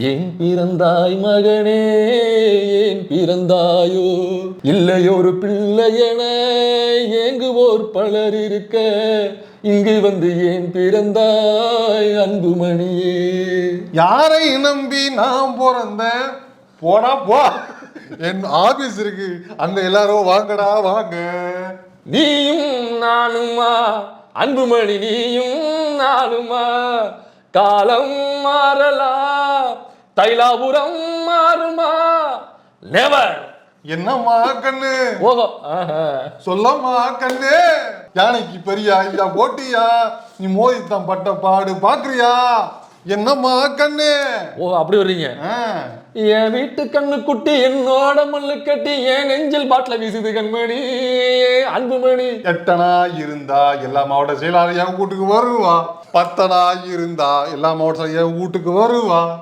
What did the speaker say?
ஏன் பிறந்தாய் மகனே ஏன் பிறந்தாயோ இல்லையொரு பிள்ளையென ஏங்குவோர் பலர் இருக்க இங்கு வந்து ஏன் பிறந்தாய் அன்புமணியே. யாரை நம்பி நான் பிறந்தேன்? போனா போ, என் ஆபீஸ் இருக்கு, அங்க எல்லாரும் வாங்கடா வாங்க. நீயும் நானுமா அன்புமணி, நீயும் நானுமா, காலம் மாறலாம் தைலாபுரம் மாறுமா, நெவர். என்னம்மா கண்ணு? ஓஹோ, சொல்லம்மா கண்ணு. யானைக்கு பெரிய ஐயா போட்டியா, நீ மோதித்தான் பட்ட பாடு பாக்குறியா? என்னம்மா கண்ணு? ஓ அப்படி வர்றீங்க. என் வீட்டு கண்ணு குட்டி என்னோட மல்லு கட்டி என் நெஞ்சில் பாட்டில வீசுது கண்மணி அன்புமணி. எட்டனா இருந்தா எல்லா மாவட்ட செயலாளர் என் வீட்டுக்கு வருவா, 10 இருந்தா எல்லா மாவட்ட செயலாளர் என் வீட்டுக்கு வருவா.